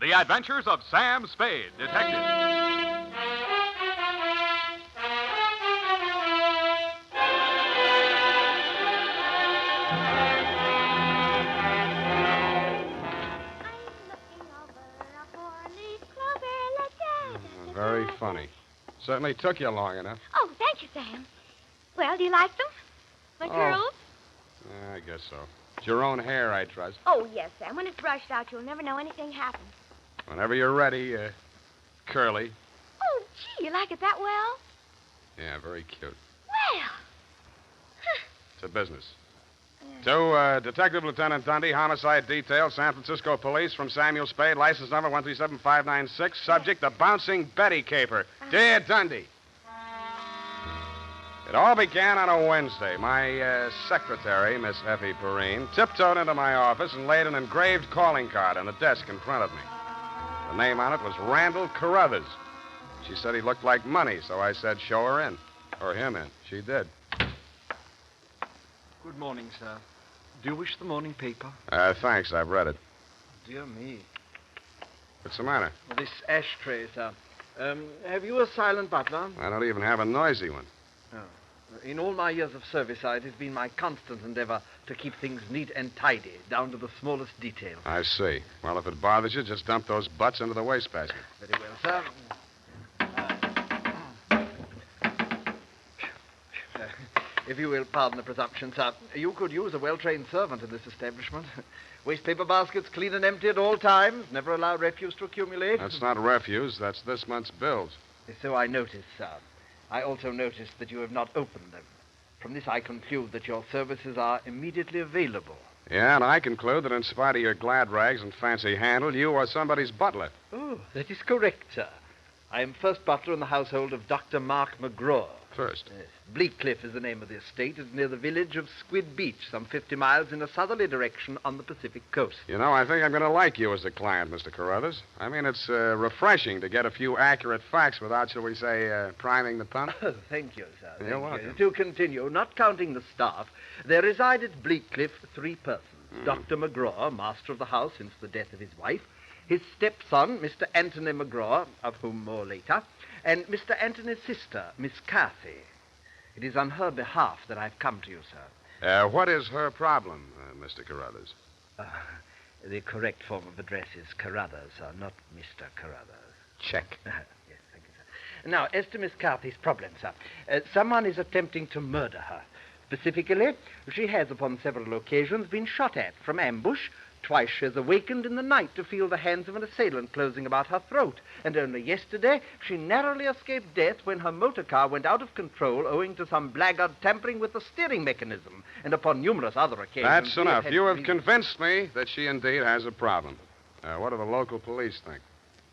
The Adventures of Sam Spade, Detective. Very funny. Certainly took you long enough. Oh, thank you, Sam. Well, do you like them? My curls? Yeah, I guess so. It's your own hair, I trust. Oh, yes, Sam. When it's brushed out, you'll never know anything happened. Whenever you're ready, Curly. Oh, gee, you like it that well? Yeah, very cute. Well. It's a business. To Detective Lieutenant Dundee, Homicide Detail, San Francisco Police, from Samuel Spade, license number 137596. Subject, the Bouncing Betty Caper. Dear Dundee. It all began on a Wednesday. My secretary, Miss Effie Perrine, tiptoed into my office and laid an engraved calling card on the desk in front of me. The name on it was Randall Carruthers. She said he looked like money, so I said, show her in. Or him in. She did. Good morning, sir. Do you wish the morning paper? Thanks, I've read it. Dear me. What's the matter? This ashtray, sir. Have you a silent butler? I don't even have a noisy one. No. In all my years of service, it has been my constant endeavor to keep things neat and tidy, down to the smallest detail. I see. Well, if it bothers you, just dump those butts into the wastebasket. Very well, sir. If you will pardon the presumption, sir, you could use a well-trained servant in this establishment. Wastepaper baskets clean and empty at all times. Never allow refuse to accumulate. That's not refuse. That's this month's bills. So I noticed, sir. I also noticed that you have not opened them. From this, I conclude that your services are immediately available. Yeah, and I conclude that in spite of your glad rags and fancy handle, you are somebody's butler. Oh, that is correct, sir. I am first butler in the household of Dr. Mark McGraw. First? Yes. Bleak is the name of the estate. It's near the village of Squid Beach, some 50 miles in a southerly direction on the Pacific coast. You know, I think I'm going to like you as a client, Mr. Carruthers. I mean, it's refreshing to get a few accurate facts without, shall we say, priming the pump. Oh, thank you, sir. You're welcome. To continue, not counting the staff, there reside at Bleak 3 persons. Dr. McGraw, master of the house since the death of his wife, his stepson, Mr. Anthony McGraw, of whom more later, and Mr. Anthony's sister, Miss Cathy. It is on her behalf that I've come to you, sir. What is her problem, Mr. Carruthers? The correct form of address is Carruthers, sir, not Mr. Carruthers. Check. Yes, thank you, sir. Now, as to Miss Cathy's problem, sir, someone is attempting to murder her. Specifically, she has upon several occasions been shot at from ambush. Twice she has awakened in the night to feel the hands of an assailant closing about her throat. And only yesterday, she narrowly escaped death when her motor car went out of control owing to some blackguard tampering with the steering mechanism. And upon numerous other occasions... That's enough. You have convinced me that she indeed has a problem. What do the local police think?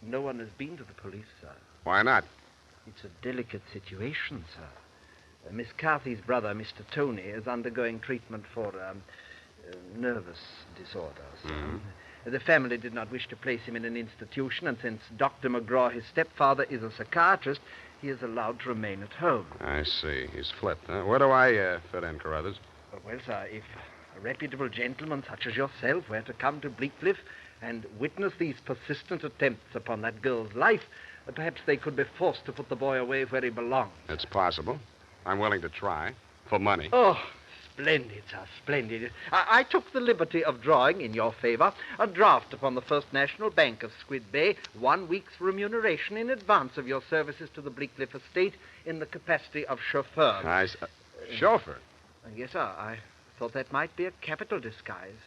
No one has been to the police, sir. Why not? It's a delicate situation, sir. Miss Cathy's brother, Mr. Tony, is undergoing treatment for nervous disorders. Mm-hmm. The family did not wish to place him in an institution, and since Dr. McGraw, his stepfather, is a psychiatrist, he is allowed to remain at home. I see. He's flipped. Where do I fit in, Carruthers? Well, sir, if a reputable gentleman such as yourself were to come to Bleakcliff and witness these persistent attempts upon that girl's life, perhaps they could be forced to put the boy away where he belongs. It's possible. I'm willing to try. For money. Oh, splendid, sir, splendid. I took the liberty of drawing, in your favor, a draft upon the First National Bank of Squid Bay, 1 week's remuneration in advance of your services to the Bleakcliff estate in the capacity of chauffeur. Chauffeur? Yes, sir. I thought that might be a capital disguise.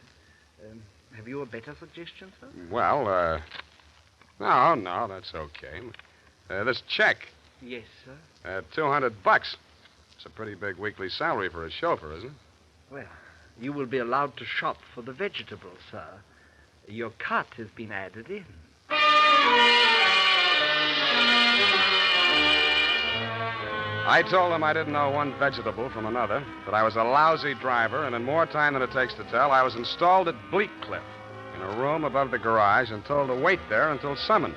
Have you a better suggestion, sir? Well, no, that's okay. This check. Yes, sir. $200. It's a pretty big weekly salary for a chauffeur, isn't it? Well, you will be allowed to shop for the vegetables, sir. Your cut has been added in. I told them I didn't know one vegetable from another, that I was a lousy driver, and in more time than it takes to tell, I was installed at Bleakcliff in a room above the garage and told to wait there until summoned.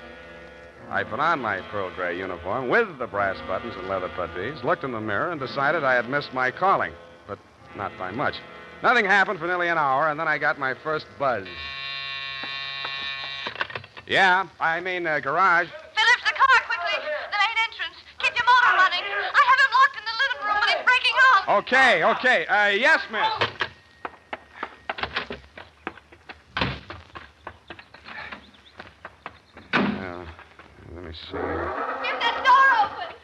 I put on my pearl gray uniform with the brass buttons and leather puttees, looked in the mirror, and decided I had missed my calling, but not by much. Nothing happened for nearly an hour, and then I got my first buzz. Yeah, I mean, garage. Phillips, the car, quickly. The main entrance. Keep your motor running. I have him locked in the living room, and he's breaking off. Okay. Yes, miss. Let me see. Get that door open.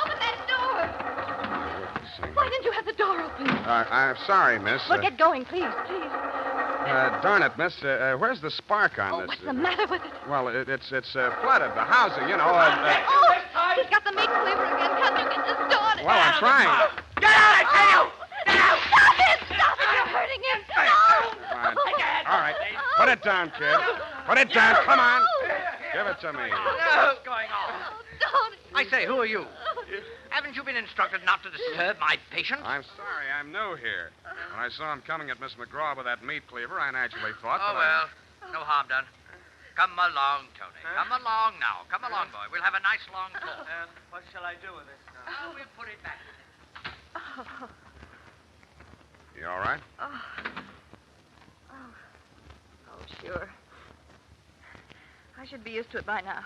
Open that door. Why didn't you have the door open? I'm sorry, miss. Well, get going, please. Darn it, miss. Where's the spark on this? What's the matter with it? Well, it's flooded. The housing, you know. He's got the meat cleaver again. Can't you get this started? Well, I'm trying. Get out, I tell you! Get out! Stop it! You're hurting him. No! All right. Put it down, kid. Put it down. Come on. Give it to me. What's going on? Tony. I say, who are you? Haven't you been instructed not to disturb my patient? I'm sorry. I'm new here. When I saw him coming at Miss McGraw with that meat cleaver, I naturally thought Oh, well, no harm done. Come along, Tony. Come along now. Come along, boy. We'll have a nice long talk. What shall I do with it? We'll put it back. You all right? Oh, sure. I should be used to it by now.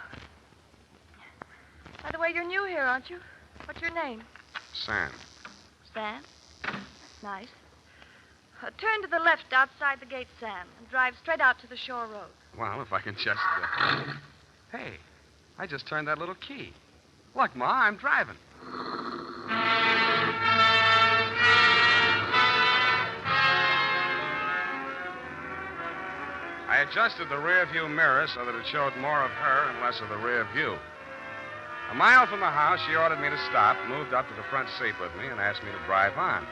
By the way, you're new here, aren't you? What's your name? Sam. Sam? That's nice. Turn to the left outside the gate, Sam, and drive straight out to the shore road. Well, if I can just... Hey, I just turned that little key. Look, Ma, I'm driving. I adjusted the rear view mirror so that it showed more of her and less of the rear view. A mile from the house, she ordered me to stop, moved up to the front seat with me, and asked me to drive on.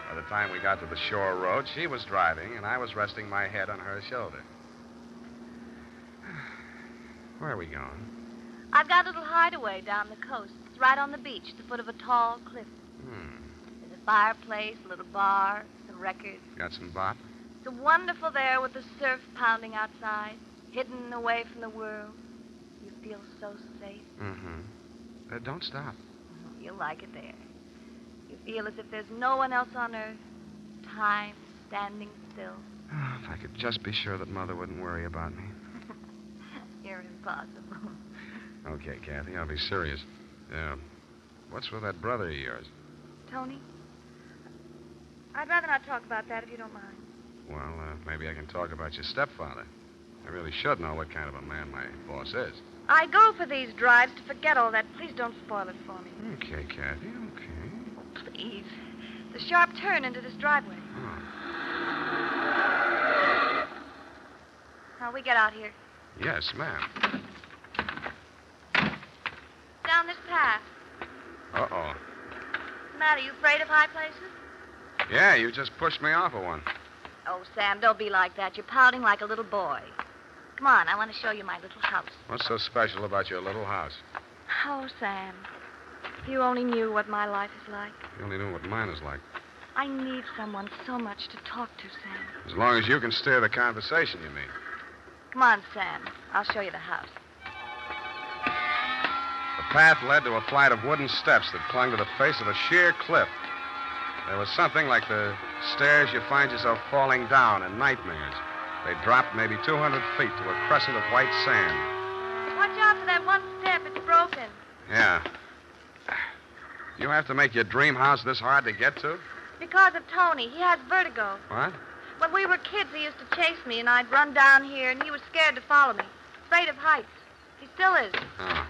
By the time we got to the shore road, she was driving, and I was resting my head on her shoulder. Where are we going? I've got a little hideaway down the coast. It's right on the beach, at the foot of a tall cliff. There's a fireplace, a little bar, some records. Got some bop? It's wonderful there with the surf pounding outside, hidden away from the world. You feel so safe. Don't stop. You'll like it there. You feel as if there's no one else on earth. Time standing still. Oh, if I could just be sure that Mother wouldn't worry about me. You're impossible. Okay, Kathy, I'll be serious. What's with that brother of yours? Tony? I'd rather not talk about that if you don't mind. Well, maybe I can talk about your stepfather. I really should know what kind of a man my boss is. I go for these drives to forget all that. Please don't spoil it for me. Okay, Kathy, okay. Please. The sharp turn into this driveway. Oh. Now, we get out here. Yes, ma'am. Down this path. Uh-oh. What's the matter? You afraid of high places? Yeah, you just pushed me off of one. Oh, Sam, don't be like that. You're pouting like a little boy. Come on, I want to show you my little house. What's so special about your little house? Oh, Sam, if you only knew what my life is like. You only know what mine is like. I need someone so much to talk to, Sam. As long as you can steer the conversation, you mean. Come on, Sam. I'll show you the house. The path led to a flight of wooden steps that clung to the face of a sheer cliff. There was something like the stairs you find yourself falling down in nightmares. They dropped maybe 200 feet to a crescent of white sand. Watch out for that one step. It's broken. Yeah. You have to make your dream house this hard to get to? Because of Tony. He has vertigo. What? When we were kids, he used to chase me, and I'd run down here, and he was scared to follow me. Afraid of heights. He still is. Oh.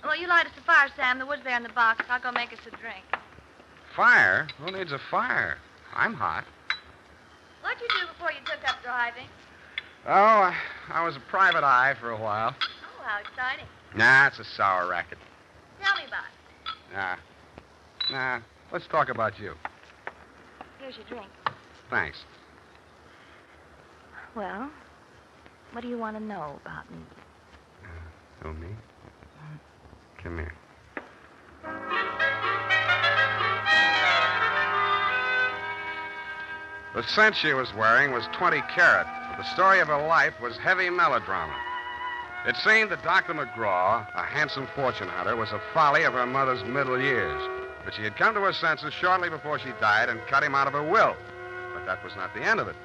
Well, you light us a fire, Sam. The wood's there in the box. I'll go make us a drink. Fire? Who needs a fire? I'm hot. What'd you do before you took up driving? Oh, I was a private eye for a while. Oh, how exciting. Nah, it's a sour racket. Tell me about it. Nah. Let's talk about you. Here's your drink. Thanks. Well, what do you want to know about me? Oh, me? Come here. The scent she was wearing was 20 carat, but the story of her life was heavy melodrama. It seemed that Dr. McGraw, a handsome fortune hunter, was a folly of her mother's middle years. But she had come to her senses shortly before she died and cut him out of her will. But that was not the end of it.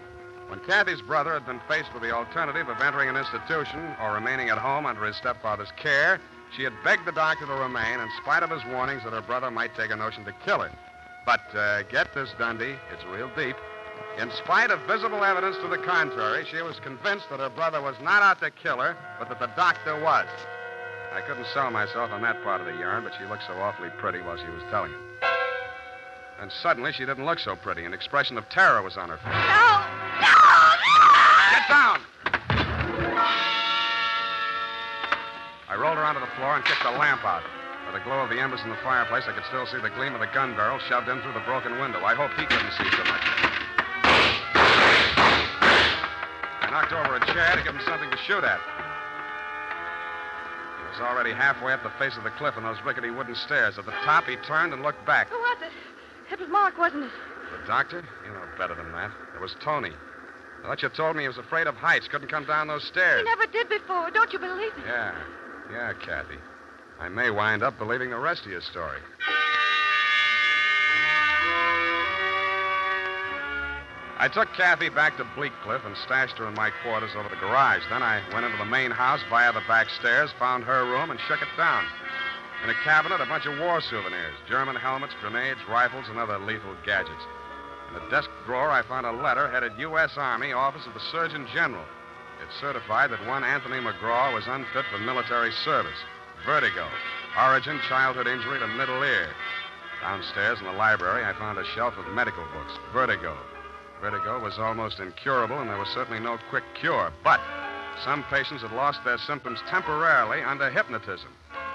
When Kathy's brother had been faced with the alternative of entering an institution or remaining at home under his stepfather's care, she had begged the doctor to remain in spite of his warnings that her brother might take a notion to kill her. But get this, Dundee, it's real deep. In spite of visible evidence to the contrary, she was convinced that her brother was not out to kill her, but that the doctor was. I couldn't sell myself on that part of the yarn, but she looked so awfully pretty while she was telling it. And suddenly, she didn't look so pretty. An expression of terror was on her face. No! No! Get down! I rolled her onto the floor and kicked the lamp out. By the glow of the embers in the fireplace, I could still see the gleam of the gun barrel shoved in through the broken window. I hoped he couldn't see so much. I knocked over a chair to give him something to shoot at. He was already halfway up the face of the cliff on those rickety wooden stairs. At the top, he turned and looked back. Oh, what? It was Mark, wasn't it? The doctor? You know better than that. It was Tony. I thought you told me he was afraid of heights, couldn't come down those stairs. He never did before. Don't you believe me? Yeah, Kathy. I may wind up believing the rest of your story. I took Kathy back to Bleak Cliff and stashed her in my quarters over the garage. Then I went into the main house via the back stairs, found her room, and shook it down. In a cabinet, a bunch of war souvenirs, German helmets, grenades, rifles, and other lethal gadgets. In a desk drawer, I found a letter headed U.S. Army, Office of the Surgeon General. It certified that one Anthony McGraw was unfit for military service. Vertigo. Origin, childhood injury to middle ear. Downstairs in the library, I found a shelf of medical books. Vertigo. Vertigo was almost incurable, and there was certainly no quick cure. But some patients had lost their symptoms temporarily under hypnotism.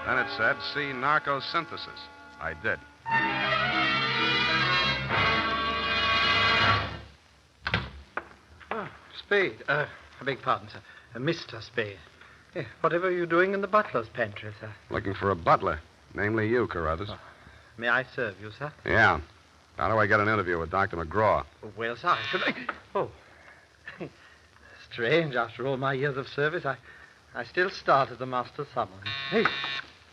Then it said, see narcosynthesis. I did. Oh, Spade. I beg pardon, sir. Mr. Spade. Whatever are you doing in the butler's pantry, sir? Looking for a butler. Namely you, Carruthers. Oh. May I serve you, sir? Yeah. How do I get an interview with Dr. McGraw? Well, sir, I should... Oh. Strange, after all my years of service, I still start at the master's summons. Hey.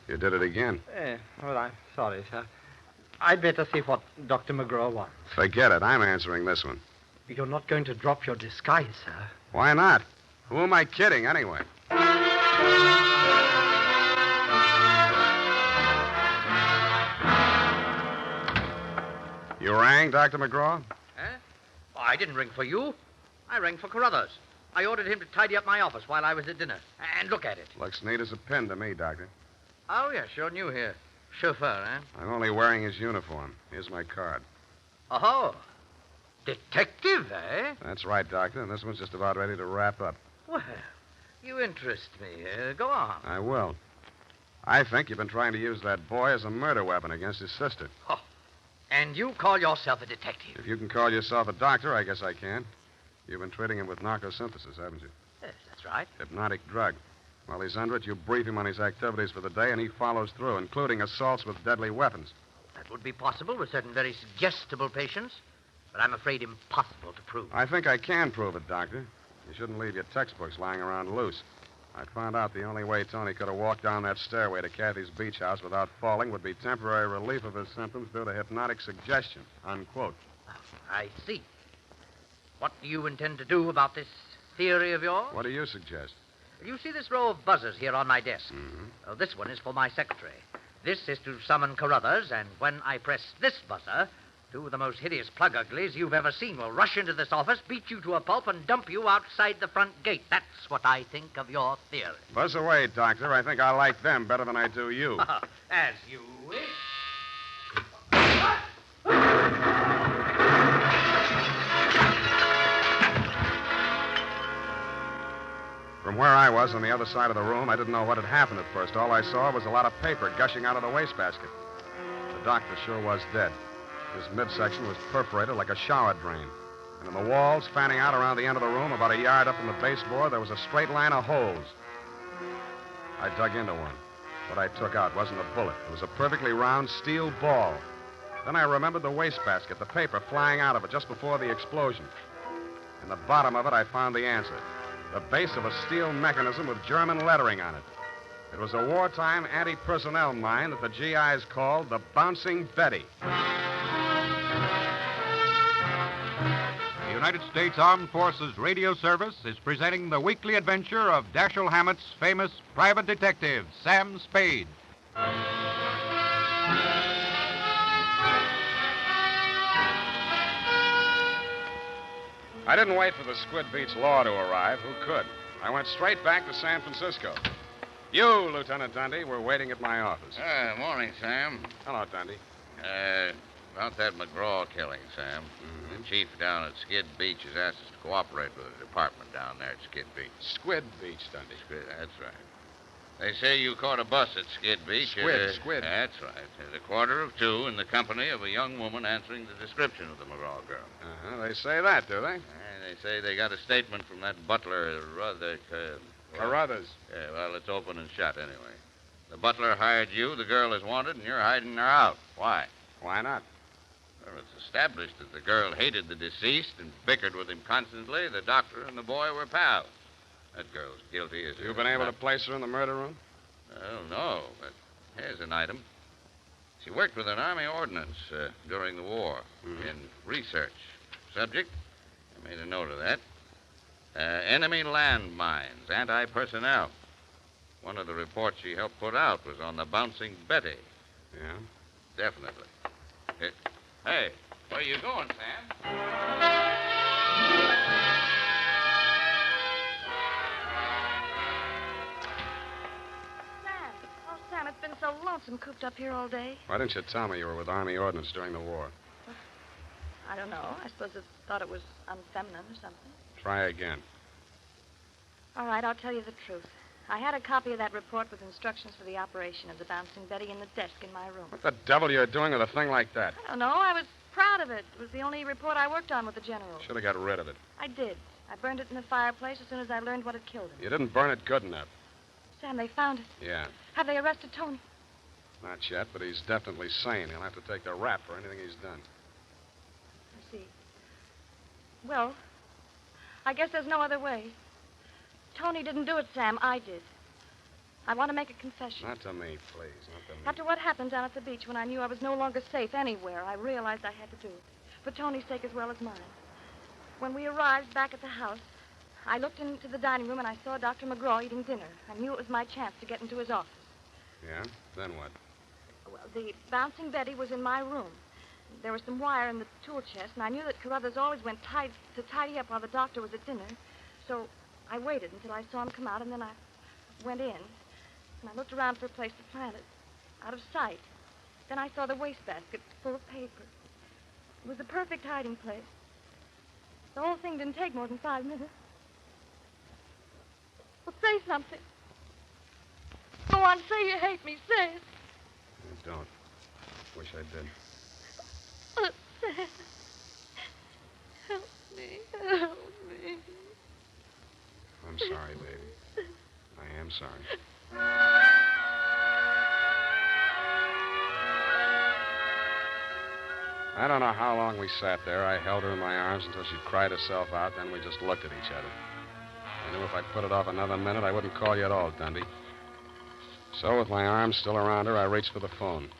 You did it again. Well, I'm sorry, sir. I'd better see what Dr. McGraw wants. Forget it. I'm answering this one. You're not going to drop your disguise, sir. Why not? Who am I kidding, anyway? You rang, Dr. McGraw? Oh, I didn't ring for you. I rang for Carruthers. I ordered him to tidy up my office while I was at dinner. And look at it. Looks neat as a pin to me, Doctor. Oh, yes, you're new here. Chauffeur, eh? I'm only wearing his uniform. Here's my card. Oh, detective, eh? That's right, Doctor, and this one's just about ready to wrap up. Well, you interest me. Go on. I will. I think you've been trying to use that boy as a murder weapon against his sister. Oh, and you call yourself a detective? If you can call yourself a doctor, I guess I can. You've been treating him with narcosynthesis, haven't you? Yes, that's right. Hypnotic drug. While he's under it, you brief him on his activities for the day, and he follows through, including assaults with deadly weapons. That would be possible with certain very suggestible patients, but I'm afraid impossible to prove. I think I can prove it, Doctor. You shouldn't leave your textbooks lying around loose. I found out the only way Tony could have walked down that stairway to Kathy's beach house without falling would be temporary relief of his symptoms due to hypnotic suggestion. Unquote. I see. What do you intend to do about this theory of yours? What do you suggest? You see this row of buzzers here on my desk? Mm-hmm. Well, this one is for my secretary. This is to summon Carruthers, and when I press this buzzer, two of the most hideous plug uglies you've ever seen will rush into this office, beat you to a pulp, and dump you outside the front gate. That's what I think of your theory. Buzz away, Doctor. I think I like them better than I do you. As you wish. From where I was on the other side of the room, I didn't know what had happened at first. All I saw was a lot of paper gushing out of the wastebasket. The doctor sure was dead. His midsection was perforated like a shower drain. And in the walls, fanning out around the end of the room, about a yard up from the baseboard, there was a straight line of holes. I dug into one. What I took out wasn't a bullet. It was a perfectly round steel ball. Then I remembered the wastebasket, the paper flying out of it just before the explosion. In the bottom of it, I found the answer. The base of a steel mechanism with German lettering on it. It was a wartime anti-personnel mine that the GIs called the Bouncing Betty. The United States Armed Forces Radio Service is presenting the weekly adventure of Dashiell Hammett's famous private detective, Sam Spade. I didn't wait for the Squid Beach law to arrive. Who could? I went straight back to San Francisco. You, Lieutenant Dundee, were waiting at my office. Morning, Sam. Hello, Dundee. About that McGraw killing, Sam. The chief down at Skid Beach has asked us to cooperate with the department down there at Skid Beach. Squid Beach, Dundee. Squid, that's right. They say you caught a bus at Skid Beach. Squid. That's right. At 1:45 in the company of a young woman answering the description of the McGraw girl. They say that, do they? They say they got a statement from that butler, Carruthers. Yeah, well, it's open and shut anyway. The butler hired you, the girl is wanted, and you're hiding her out. Why? Why not? Well, it's established that the girl hated the deceased and bickered with him constantly. The doctor and the boy were pals. That girl's guilty as You've been able to place her in the murder room? Oh, no, but here's an item. She worked with an Army ordnance during the war in research. Subject, I made a note of that. Enemy landmines, anti-personnel. One of the reports she helped put out was on the Bouncing Betty. Yeah? Definitely. Hey, where you going, Sam? Sam, it's been so lonesome cooped up here all day. Why didn't you tell me you were with Army ordnance during the war? I don't know. I suppose it thought it was unfeminine or something. Try again. All right, I'll tell you the truth. I had a copy of that report with instructions for the operation of the Bouncing Betty in the desk in my room. What the devil are you doing with a thing like that? I don't know. I was proud of it. It was the only report I worked on with the general. Should have got rid of it. I did. I burned it in the fireplace as soon as I learned what had killed him. You didn't burn it good enough. Sam, they found it. Yeah. Have they arrested Tony? Not yet, but he's definitely sane. He'll have to take the rap for anything he's done. I see. Well, I guess there's no other way. Tony didn't do it, Sam. I did. I want to make a confession. Not to me, please. Not to me. After what happened down at the beach when I knew I was no longer safe anywhere, I realized I had to do it. For Tony's sake as well as mine. When we arrived back at the house, I looked into the dining room and I saw Dr. McGraw eating dinner. I knew it was my chance to get into his office. Yeah? Then what? Well, the Bouncing Betty was in my room. There was some wire in the tool chest, and I knew that Carruthers always went to tidy up while the doctor was at dinner. So I waited until I saw him come out, and then I went in. And I looked around for a place to plant it, out of sight. Then I saw the wastebasket full of paper. It was the perfect hiding place. The whole thing didn't take more than 5 minutes. Well, say something. Go on, say you hate me. Say it. I don't. Wish I did. Oh, Sam. Help me. Help me. I'm sorry, baby. I am sorry. I don't know how long we sat there. I held her in my arms until she cried herself out. Then we just looked at each other. I knew if I put it off another minute, I wouldn't call you at all, Dundee. So, with my arms still around her, I reached for the phone.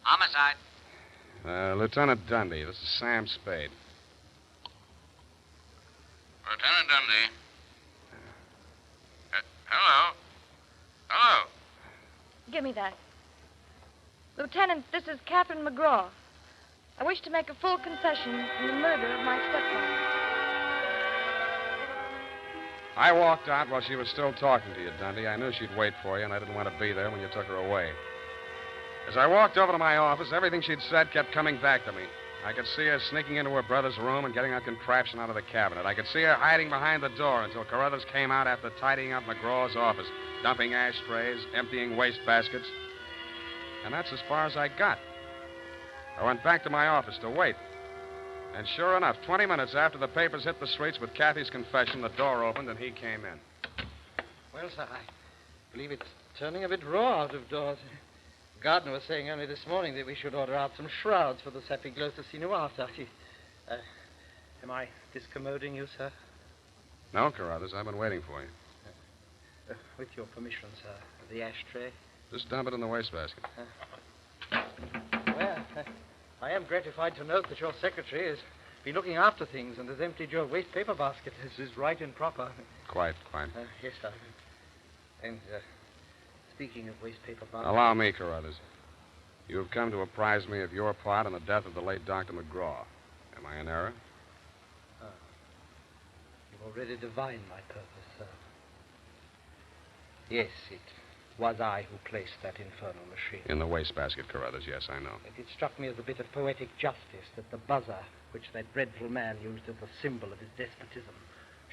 Homicide. Lieutenant Dundee, this is Sam Spade. Lieutenant Dundee. Hello? Hello? Give me that. Lieutenant, this is Catherine McGraw. I wish to make a full confession in the murder of my stepfather. I walked out while she was still talking to you, Dundee. I knew she'd wait for you, and I didn't want to be there when you took her away. As I walked over to my office, everything she'd said kept coming back to me. I could see her sneaking into her brother's room and getting a contraption out of the cabinet. I could see her hiding behind the door until Carruthers came out after tidying up McGraw's office, dumping ashtrays, emptying waste baskets. And that's as far as I got. I went back to my office to wait. And sure enough, 20 minutes after the papers hit the streets with Kathy's confession, the door opened and he came in. Well, sir, I believe it's turning a bit raw out of doors. Gardner was saying only this morning that we should order out some shrouds for the Sapiglosa Sinuata. Am I discommoding you, sir? No, Carruthers, I've been waiting for you. With your permission, sir. The ashtray. Just dump it in the wastebasket. Well, I am gratified to note that your secretary has been looking after things and has emptied your waste paper basket. This is right and proper. Quite. Yes, sir. And speaking of waste paper baskets... Allow me, Carruthers. You have come to apprise me of your part in the death of the late Dr. McGraw. Am I in error? You've already divined my purpose, sir. Yes, it was I who placed that infernal machine. In the wastebasket, Carruthers, yes, I know. It struck me as a bit of poetic justice that the buzzer, which that dreadful man used as a symbol of his despotism,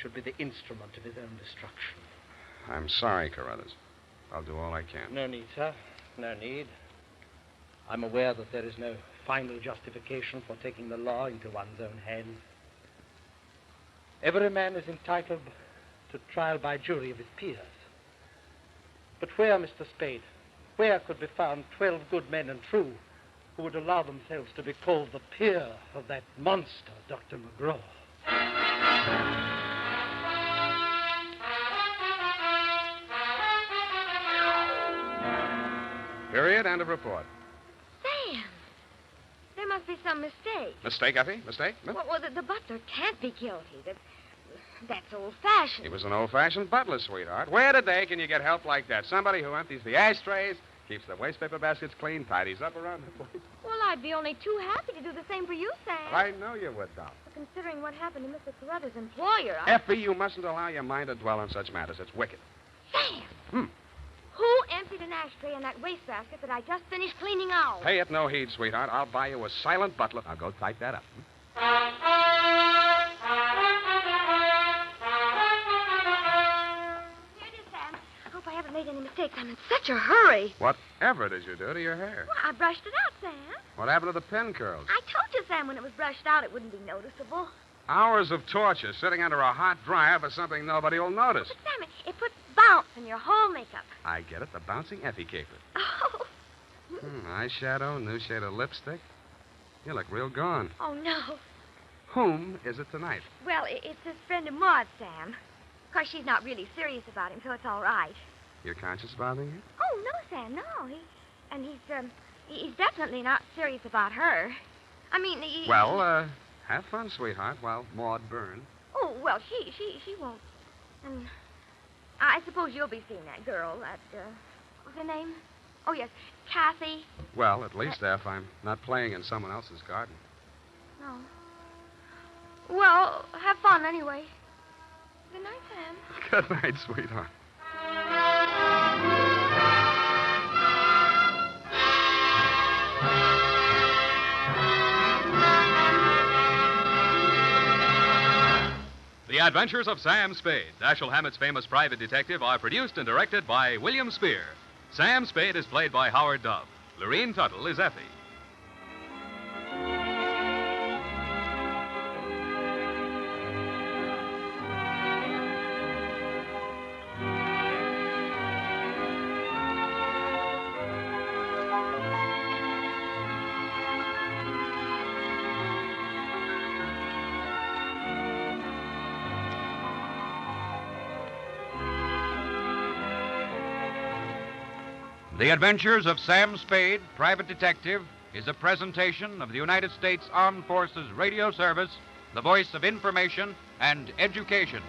should be the instrument of his own destruction. I'm sorry, Carruthers. I'll do all I can. No need, sir. No need. I'm aware that there is no final justification for taking the law into one's own hands. Every man is entitled to trial by jury of his peers. But where, Mr. Spade, where could be found 12 good men and true who would allow themselves to be called the peer of that monster, Dr. McGraw? Period. End of report. Sam, there must be some mistake. Mistake, Effie? Mistake? No? Well, the butler can't be guilty. That's old-fashioned. He was an old-fashioned butler, sweetheart. Where today can you get help like that? Somebody who empties the ashtrays, keeps the waste paper baskets clean, tidies up around the place. Well, I'd be only too happy to do the same for you, Sam. I know you would, Doc. Well, considering what happened to Mr. Carruthers' employer, Effie, you mustn't allow your mind to dwell on such matters. It's wicked. Sam! Who emptied an ashtray in that wastebasket that I just finished cleaning out? Pay it no heed, sweetheart. I'll buy you a silent butler. Now go type that up. Here it is, Sam. I hope I haven't made any mistakes. I'm in such a hurry. Whatever did you do to your hair? Well, I brushed it out, Sam. What happened to the pin curls? I told you, Sam, when it was brushed out, it wouldn't be noticeable. Hours of torture sitting under a hot dryer for something nobody will notice. But, Sam, it puts bounce in your whole makeup. I get it. The bouncing Effie caper. Oh. Eyeshadow, new shade of lipstick. You look real gone. Oh, no. Whom is it tonight? Well, it's his friend of Maud, Sam. Of course, she's not really serious about him, so it's all right. Your conscience bothering you? Oh, no, Sam, no. He's definitely not serious about her. I mean, have fun, sweetheart, while Maud burns. Oh, well, she won't. And I suppose you'll be seeing that girl, what's her name? Oh, yes, Kathy. Well, at least if I'm not playing in someone else's garden. No. Well, have fun anyway. Good night, Sam. Good night, sweetheart. The Adventures of Sam Spade, Dashiell Hammett's famous private detective, are produced and directed by William Spear. Sam Spade is played by Howard Dove. Lorene Tuttle is Effie. The Adventures of Sam Spade, Private Detective, is a presentation of the United States Armed Forces Radio Service, the voice of information and education.